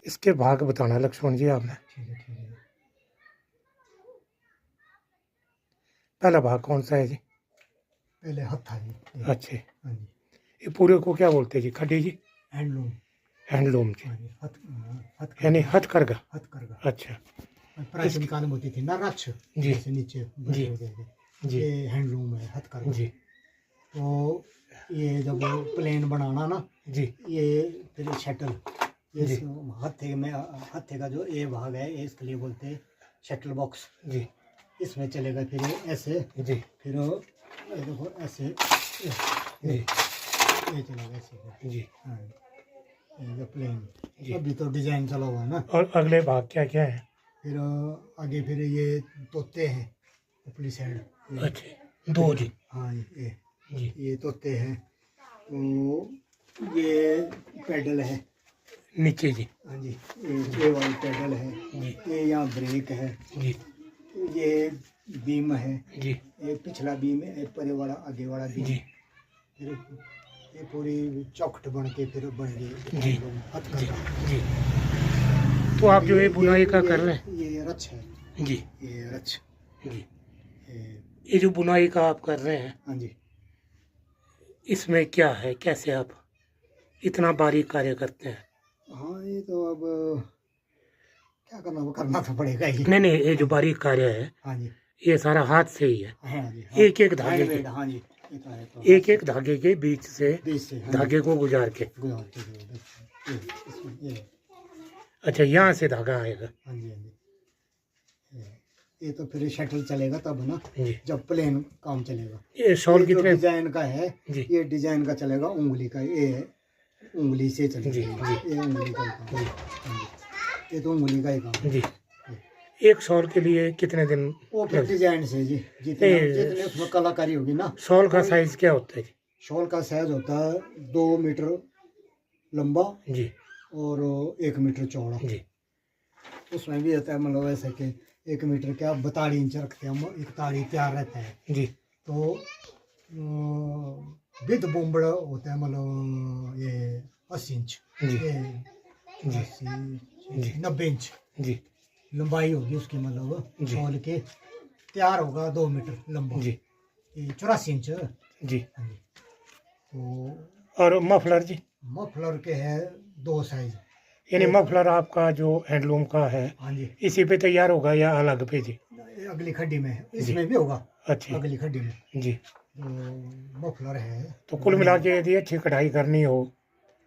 इसके भाग बताना लक्ष्मण जी आपने। ठीक है ठीक है। पहला भाग कौन सा है जी? पहले हत्था जी। अच्छे, हाँ जी। ये पूरे को क्या बोलते हैं जी? खड्डी जी? हैंडलूम। हैंडलूम जी, हाँ जी यानी हथकरघा। हथकरघा। हथकरघा। अच्छा प्राचीन काल में होती थी ना रक्ष, जी जैसे नीचे बने जी होते थे, जी ये हैंडलूम है हथकरघा। जी तो ये जब प्लेन बनाना ना, जी ये फिर शटल, ये जी हत्थे में, हत्थे का जो ये भाग है ये इसके लिए बोलते हैं शटल बॉक्स। जी इसमें चलेगा फिर ये ऐसे, जी फिर ये देखो ऐसे, जी ये चलेगा ऐसे। जी हाँ ये प्लेन। जी। अभी तो डिजाइन चला हुआ है ना। और अगले भाग क्या क्या है? फिर आगे फिर ये तोते हैं ऊपरी साइड। अच्छे दो जी। हाँ ये जी ये तोते हैं। तो ये पेडल है नीचे जी। हाँ जी, ये वाली पेडल है। जी ये यहाँ ब्रेक है। जी ये बीम है। जी ये पिछला बीम है, परे वाला आगे वाला बीम। जी फिर ये पूरी चौखट बन के फिर बन जी गई हथ जी का। जी। तो आप जो ये बुनाई का कर रहे हैं? ये रच है जी ये रच। जी। ये ये जो बुनाई का आप कर रहे हैं, हाँ जी। इसमें क्या है, कैसे आप इतना बारीक कार्य करते हैं? हाँ ये तो अब क्या करना, वो करना तो पड़ेगा ही। नहीं नहीं, ये जो बारीक कार्य है हाँ जी ये सारा हाथ से ही है। हाँ जी हाँ। एक एक धागे के, हाँ जी ये तो है, तो एक एक धागे के बीच से बीच से धागे को गुजार के। गुजार के इसमें ये अच्छा, यहाँ से धागा आएगा। हाँ जी हाँ जी। ये तो फिर शटल चलेगा तब ना, जी। जब प्लेन काम चलेगा। ये शॉल ये जो कितने? डिजाइन का है जी ये डिजाइन का चलेगा उंगली का, ये उंगली से चलेगा। जी जी ये उंगली का ही काम जी है। हाँ जी, ये तो उंगली का ही काम है। जी। एक शॉल के लिए कितने दिन? वो फिर डिजाइन से जी, जितने जितने उसमें कलाकारी होगी ना। शॉल का साइज क्या होता है जी? शॉल का साइज होता है 2 मीटर लंबा जी और 1 मीटर चौड़ा। जी उसमें भी होता है मतलब ऐसे कि 1 मीटर क्या 42 इंच रखते हैं हम, एक ताड़ी तैयार रहता है। जी तो विद बुम्बड़ होता है मतलब ये 80 इंच, जी ये जी 80 90 इंच जी लंबाई होगी उसकी, मतलब जी। शॉल के तैयार होगा 2 मीटर लंबा। जी ये 84 इंच। जी। हाँ जी। तो और मफलर जी? मफलर के है 2 साइज। यानी मफलर आपका जो हैंडलूम का है हाँ जी इसी पे तैयार होगा या अलग पे जी? ये अगली खड्डी में है, इसमें भी होगा अच्छा अगली खड्डी में। जी। तो मफलर है। तो कुल मिला के यदि अच्छी कढ़ाई करनी हो,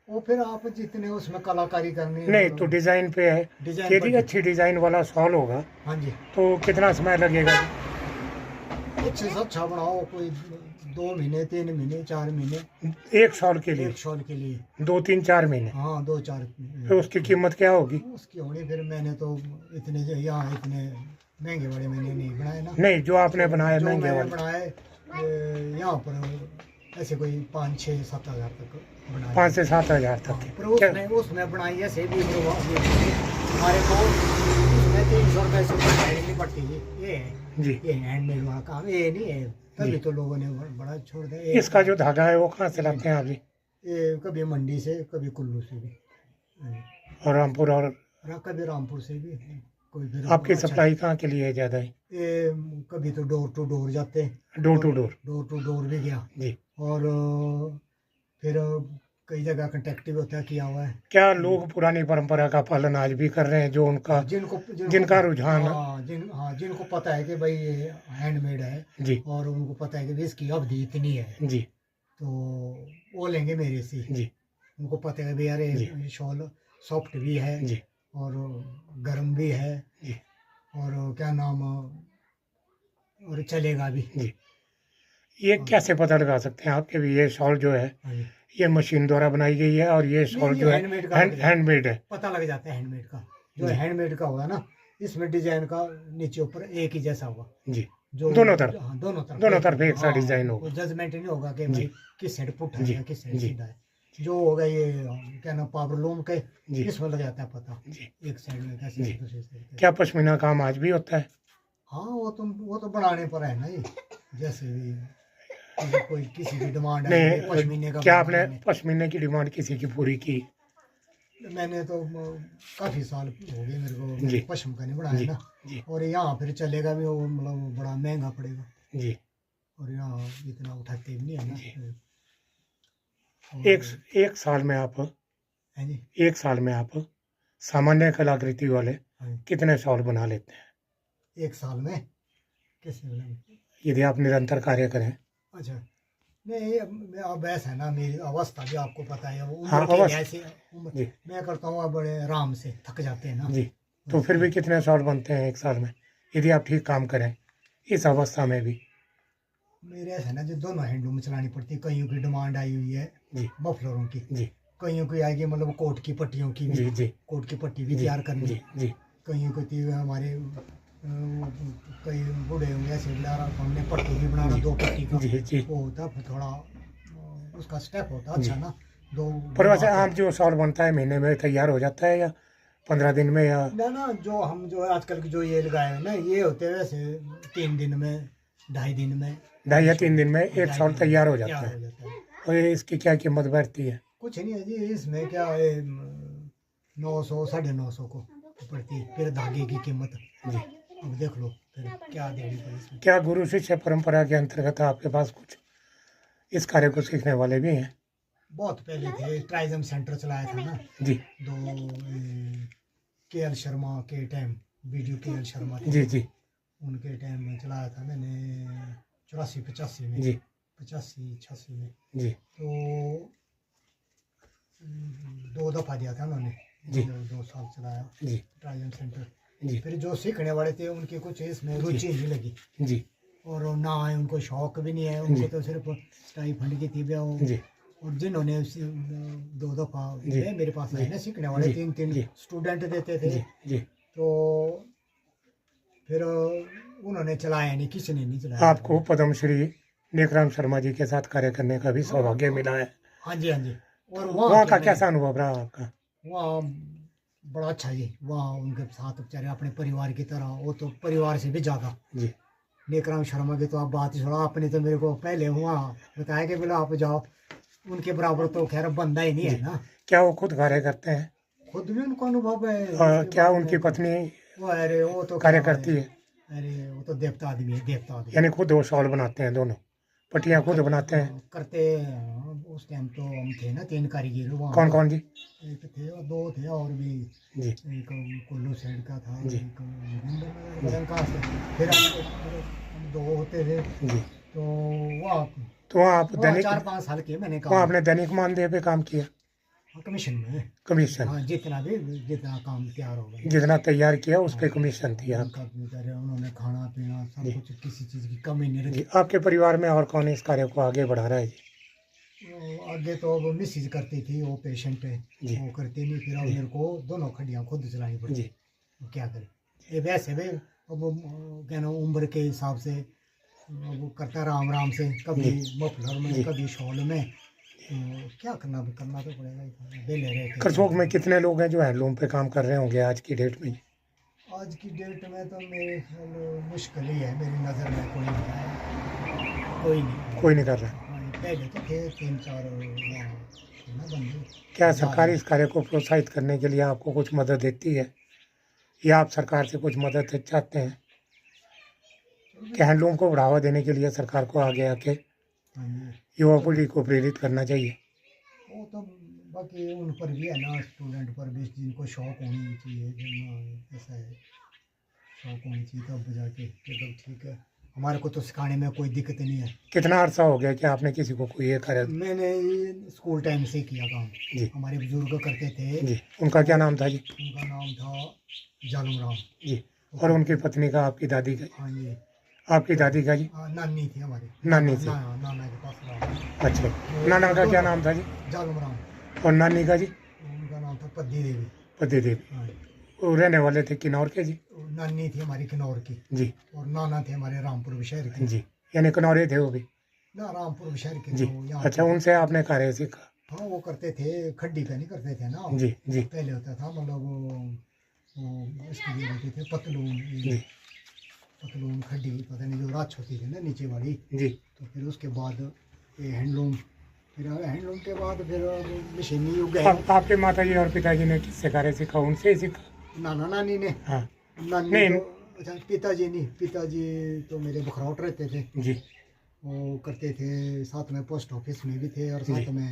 वो फिर आप जितने उसमें कलाकारी करनी है नहीं तो डिजाइन पे है, डिजाइन यदि पर। अच्छी डिजाइन वाला शॉल होगा हाँ जी तो कितना समय लगेगा जी? अच्छे से अच्छा बनाओ, कोई 2 महीने 3 महीने 4 महीने एक शॉल के लिए? एक शॉल के लिए 2 3 4 महीने? हाँ 2 4। तो उसकी कीमत क्या होगी? उसकी होनी फिर मैंने तो इतने जो यहाँ इतने महंगे वाले मैंने नहीं बनाए ना। नहीं, जो आपने बनाए जो महंगे मैंने वाले बनाए यहाँ पर ऐसे कोई 5 6 7 हज़ार तक बनाए। 5 से 7 हज़ार तक के। पर उसमें बनाई ऐसे भी हमारे को उसमें 300 रुपये से ऊपर नहीं पड़ती जी। ये है जी ये हैंडमेड वाला काम, ये नहीं है तभी तो लोगों ने बड़ा छोड़ दिया। इसका जो धागा है वो कहाँ से लाते हैं आप जी? ये कभी मंडी से, कभी कुल्लू से भी, और रामपुर और कभी रामपुर से भी, कोई फिर आपकी अच्छा। सप्लाई कहाँ के लिए है ज़्यादा है? ये कभी तो डोर टू डोर जाते हैं। Door to door? Door to door भी गया। जी। और फिर कई जगह कंटेक्ट भी होता है किया हुआ है। क्या लोग पुरानी परंपरा का पालन आज भी कर रहे हैं, जो उनका जिनका रुझान? हाँ जिनको पता है कि भाई ये हैंडमेड है जी और उनको पता है कि इसकी अवधि इतनी है, जी तो वो लेंगे मेरे से। जी उनको पता है कि यार ये शॉल सॉफ्ट भी है जी और गर्म भी है जी और क्या नाम और चलेगा भी। जी। ये कैसे पता लगा सकते हैं आपके भी ये शॉल जो है हाँ जी। ये मशीन द्वारा बनाई गई है और ये शॉल जो है हैंडमेड है? पता लग जाता है हैंडमेड का। जो जी। हैंडमेड का होगा ना, इसमें डिजाइन का नीचे ऊपर एक ही जैसा होगा जी, जो दोनों तरफ? हाँ, दोनों तरफ एक सा डिजाइन होगा। जजमेंट नहीं होगा कि जी। भाई किस साइड पुट है जी या किस साइड जी सीधा है। जो होगा ये क्या नाम पावर लूम के, जी इसमें लग जाता है पता जी एक साइड में कैसे जी। दूसरी साइड। क्या पश्मीना काम आज भी होता है? हाँ वो तो बनाने पर है ना ये, जैसे भी कोई किसी की डिमांड है नहीं, पश्मीने का क्या आपने बनाने में। पश्मीने की डिमांड किसी की पूरी की? मैंने तो काफ़ी साल हो गए मेरे जी। को पश्चिम का नहीं बनाया जी ना। जी और यहाँ फिर चलेगा भी वो मतलब बड़ा महंगा पड़ेगा। जी और यहाँ इतना उठाते भी नहीं है जी। ना। एक और एक साल में आप है जी। एक साल में आप सामान्य कलाकृति वाले हाँ, कितने शॉल बना लेते हैं, एक साल में कैसे बनाऊं? यदि आप निरंतर कार्य करें? अच्छा, नहीं अब ऐसा है ना, मेरी अवस्था भी आपको पता है, वो हाँ, उम्र के अवश्य। लिहाज से उम्र जी मैं करता हूँ, अब बड़े आराम से थक जाते हैं ना। जी। तो फिर भी कितने शॉट बनते हैं एक साल में, यदि आप ठीक काम करें इस अवस्था में भी? मेरे ऐसा है ना, जो दोनों हैंडलूम चलानी पड़ती है। कईयों की डिमांड आई हुई है जी मफलरों की, जी कईयों की आएगी मतलब कोट की पट्टियों की भी, जी जी कोट की पट्टी भी जी तैयार करनी। जी जी कईयों को थी हमारे कई बूढ़े होंगे ऐसे बना रहा, हमने पट्टी भी बनाना, दो पट्टी का जी जी। वो होता है, फिर थोड़ा उसका स्टेप होता है जी। अच्छा ना। दो पर वैसे घुमा के आम जो शॉल बनता है महीने में तैयार हो जाता है या 15 दिन में, या? ना ना, जो हम जो आजकल की जो ये लगाए हैं ना, ये होते हैं वैसे 3 दिन में, 2.5 दिन में, 2 या 3 दिन में एक 2.5 शॉल दिन में तैयार हो जाता तैयार है। हो जाता है। और ये इसकी क्या कीमत बैठती है? कुछ नहीं है जी, इसमें क्या है 900 950 को पड़ती है, फिर धागे की कीमत। जी। अब देख लो फिर क्या देनी पड़ी इसमें। क्या गुरु शिष्य परंपरा के अंतर्गत आपके पास कुछ इस कार्य को सीखने वाले भी हैं? बहुत पहले थे, ट्राइजम सेंटर चलाया था ना, जी दो KL शर्मा के टाइम, वीडियो KL शर्मा थे, जी जी उनके टाइम में चलाया था मैंने 84 85 में, जी 85 86 में। जी तो 2 दफ़ा दिया था उन्होंने, जी 2 साल चलाया जी ट्राइजन सेंटर। जी फिर जो सीखने वाले थे उनकी कुछ इसमें रुचि नहीं लगी, जी और ना है उनको शौक भी नहीं है, उनको तो सिर्फ स्टाइफंड की थी भी वो। जी और जिन्होंने 2 दफ़ा जी मेरे पास आए ना सीखने वाले, जी 3 3 जी स्टूडेंट देते थे। जी जी। तो फिर उन्होंने चलाया नहीं, किसी ने नहीं चलाया। आपको पद्मश्री नेकराम शर्मा जी के साथ कार्य करने का भी सौभाग्य मिला है। हाँ जी हाँ जी। और वहाँ वहाँ का कैसा अनुभव रहा आपका? वहाँ बड़ा अच्छा जी, वहाँ उनके साथ बेचारे अपने परिवार की तरह, वो तो परिवार से भी ज़्यादा। जी नेकराम शर्मा की तो आप बात ही छोड़ा, आपने तो मेरे को पहले वहाँ बताया कि बोले आप जाओ, उनके बराबर तो खैर बंदा ही नहीं जी। है ना। क्या वो खुद कार्य करते हैं? खुद भी उनको अनुभव है और इसके क्या बारे उनकी में। पत्नी वो अरे वो तो कार्य क्या करती है? अरे वो तो देवता आदमी है, देवता आदमी। यानी खुद वो शॉल बनाते हैं, दोनों पट्टियाँ खुद बनाते हैं? करते उस टाइम तो हम थे ना 3 कारीगर वहाँ कौन पर। कौन जी? एक थे और 2 थे और भी, जी एक कुल्लू साइड का था, जी एक बदन का से। फिर हम 2 होते थे। जी। तो वहाँ तो वहाँ आप वहाँ दैनिक 4 5 साल किए मैंने वहाँ काम, आपने दैनिक मानदेय पे काम किया? कमीशन में। कमीशन? हाँ, जितना काम तैयार होगा, जितना तैयार किया उस पे कमीशन थी आप? उनका बेचारे उन्होंने खाना पीना सब जी कुछ, किसी चीज़ की कमी नहीं रखी। जी। आपके परिवार में और कौन इस कार्य को आगे बढ़ा रहा है जी? वो आगे तो अब मिसिज करती थी, वो पेशेंट है, जी वो करती नहीं, फिर अब जी मेरे को दोनों खड़ियाँ खुद चलानी पड़ी। जी तो क्या करें, ये वैसे भी अब वो, क्या ना, उम्र के हिसाब से अब वो करता राम राम से, कभी जी मफलर में जी। कभी शॉल में। तो क्या करना तो पड़ेगा ही, बेले रह के करसोग में कितने लोग हैं जो हैंडलूम पे काम कर रहे होंगे आज की डेट में? आज की डेट में तो मेरे ख्याल मुश्किल ही है, मेरी नज़र में कोई नहीं है, कोई नहीं। कोई नहीं कर रहा? हाँ, पहले तो थे 3 4 ना बंदे। क्या सरकार इस कार्य को प्रोत्साहित करने के लिए आपको कुछ मदद देती है, या आप सरकार से कुछ मदद चाहते हैं कि हैंडलूम को बढ़ावा देने के लिए सरकार को आगे आके हाँ जी। युवा पीढ़ी को प्रेरित करना चाहिए? वो तो बाकी उन पर भी है ना, स्टूडेंट पर भी, जिनको शौक होनी चाहिए, जिनको ऐसा है शौक होनी चाहिए, तब जाके तो ठीक है। हमारे को तो सिखाने में कोई दिक्कत नहीं है। कितना अर्सा हो गया कि आपने किसी को कोई ये कार्य? मैंने ये स्कूल टाइम से किया काम, जी हमारे बुजुर्ग करते थे। जी। उनका क्या नाम था जी? उनका नाम था जालम राम जी। और उनकी पत्नी का, आपकी दादी का? हाँ जी। आपकी दादी का जी? नानी थी हमारी, नानी थी। नाना के पास रहा। अच्छा। नाना का क्या नाम था जी? जालम राम। और नानी का जी? उनका नाम था पद्दी देवी। पति देवी। हाँ, वो रहने वाले थे किन्नौर के जी? नानी थी हमारी किन्नौर की, जी और नाना थे हमारे रामपुर शहर के। जी। यानी किन्नौरे थे वो भी? ना, रामपुर शहर के जी। तो यहाँ अच्छा, उनसे आपने कार्य सीखा? हाँ, वो करते थे, खड्डी का नहीं करते थे ना। जी जी पहले होता था मतलब वो इसके लिए होते थे पतलून, जी पतलून खड्डी, पता नहीं जो राछ होती थी ना नीचे वाली। जी तो फिर उसके बाद ये हैंडलूम फिर हैंडलूम के बाद फिर मशीनी युग है। आपके माता जी और पिताजी ने किससे कार्य सीखा, उनसे ही सीखा? नाना नानी ने। हाँ नानी नहीं। तो अच्छा, पिताजी नहीं, पिताजी तो मेरे बखरौट रहते थे, जी वो करते थे, साथ में पोस्ट ऑफिस में भी थे और जी। साथ में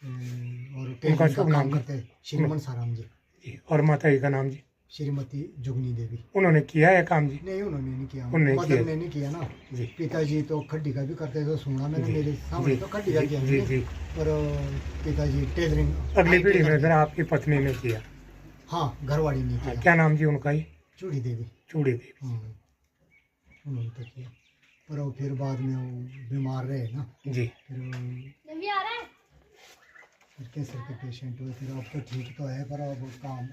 और उनका टेलरिंग का शुभ काम नाम करते। श्रीमन साराम जी। जी। और माता जी का नाम जी? श्रीमती जुगनी देवी। उन्होंने किया है काम जी? नहीं, उन्होंने नहीं किया, उन्होंने मदर किया। ने नहीं किया ना जी पिताजी तो खड्डी का भी करते थे, सुना मैंने जी मेरे सामने जी तो खड्डी का किया जी मैंने, जी। पर पिताजी टेलरिंग अगली IT पीढ़ी में करते। फिर आपकी पत्नी ने किया? हाँ, घरवाली ने हाँ, किया। क्या नाम जी उनका? ही चूड़ी देवी। चूड़ी देवी। उन्होंने तो किया, पर वो फिर बाद में वो बीमार रहे ना, जी फिर कैंसर के पेशेंट हुए, फिर अब तो ठीक तो है, पर अब काम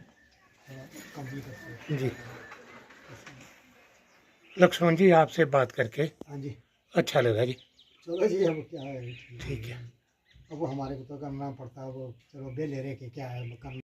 थोड़ा कम ही करते हैं। जी। लक्ष्मण जी, आपसे बात करके हाँ जी, अच्छा लगा जी। चलो जी, अब क्या है, ठीक है। अब हमारे को तो करना पड़ता है, अब चलो बेले रह के क्या है, अब करना।